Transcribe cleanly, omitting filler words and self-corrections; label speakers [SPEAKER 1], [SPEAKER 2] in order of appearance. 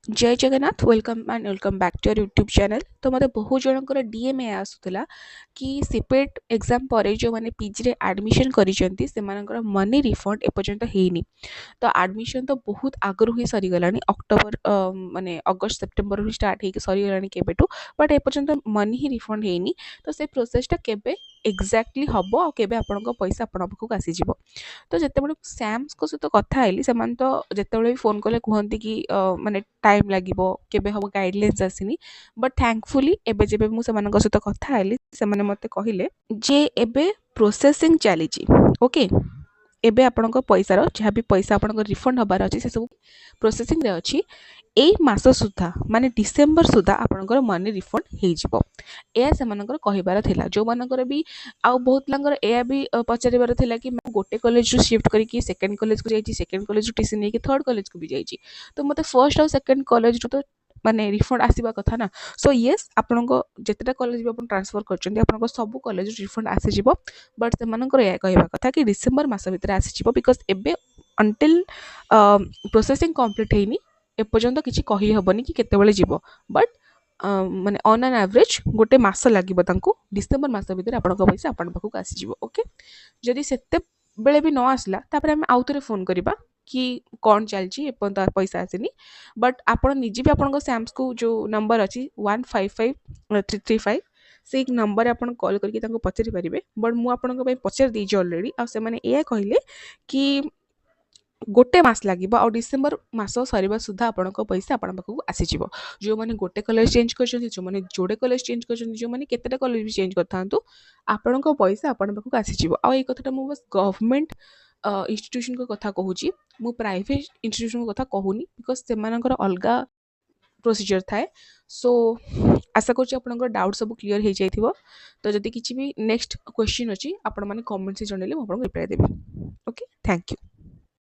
[SPEAKER 1] जय Jagannath welcome and welcome back to your YouTube channel. तो मतलब बहुत जनकर डीएमए आसूला कि सीपेट एग्जाम पर जो मैंने पीजी रे एडमिशन करिसेंती सेमानकर मनी रिफंड एपर्यंत हेनी। तो एडमिशन तो बहुत आगु ही सरीगलानी अक्टोबर माने अगस्त सेप्टेम्बर ही स्टार्ट होगी सरीगलानी केबेठू बट एपर्यंत मनी ही रिफंड हेनी। तो से प्रोसेसटा केबे एक्जाक्टली हम आ केबे आपन पैसा आपण पाखक आसीजिवो। तो जितेबाला सैम्स सहित कथा हेली से तो जितेबाला भी फोन कले कहते कि माने टाइम लगिबो केबे हम गाइडलाइंस आसीनी बट थैंकफुली एबे जेबे मु सेमानक सहित कथा हेली से माने मते कहिले जे एबे प्रोसेसिंग चली ओके एबे आपणक पैसार जहाँ भी पैसा आपणक रिफंड हबार अच्छी से सब प्रोसेसिंग रे अच्छी एई मास सुधा माने डिसेंबर सुधा आपणकर मनी रिफंड हो या से कहबार थिला जो मानकर भी आउ बहुत पिलांकर एया भी पचारिबार थिला कि मैं गोटे कॉलेज रु शिफ्ट करके सेकंड कॉलेज को जाइए सेकंड कॉलेज रु टीसी नहीं थर्ड कॉलेज को भी जाइए तो मते फर्स्ट और सेकंड कॉलेज रु तो माने रिफंड आसीबा कथा ना। सो येस आपणको जेतेटा कॉलेज भी आपण ट्रांसफर करछन्ती आपणको सब कॉलेज रिफंड आसी जिवो बट सेमानकर या कहबा कथा कि डिसेंबर मास भितर आसी जिवो बिकॉज एबे अंटिल प्रोसेसिंग कंप्लीट हेनी एपर्यंत किसी कही हबनी कि केतेबेले जिवो बट माने ऑन एन एवरेज गोटे मास लागिबो तांको डिसेंबर मास भितर आपणको पैसा आपण पाखक आसी जिवो। ओके जदि सेते बेले भी न आसला तापर हम आउथरे फोन करिबा कि कौन चलची एपर्यंत पैसा आसीनी बट आपण निजे भी आपण सैम्स को जो नंबर अच्छी 155335 से एक नंबर आप कॉल करके पचारि पारे बट मुझे पचार देजी अलरेडी आ से कहले कि गोटे मास लगे आ डिसेंबर मास सर सुधा आपण पैसा आपण पाखक आसीज जो मैंने गोटे कॉलेज चेंज कर जो मैंने जोड़े कॉलेज चेंज कर जो मैंने केतेटा कॉलेज भी चेंज कर था आपण पैसा आपण पाखक आसीज आ कथा मुझे बस गवर्नमेंट इंस्टीट्यूशन को कथा कहूँ मु प्राइवेट इंस्टीट्यूशन को कथा कहूनी बिकज से अलग प्रोसीजर थाए। सो आशा कर डाउट सब क्लीयर हो जाइए तो जब किसी भी नेक्स्ट क्वेश्चन अच्छी आपण मैंने कमेंट से जनइले मुझे reply Devi. Okay thank you.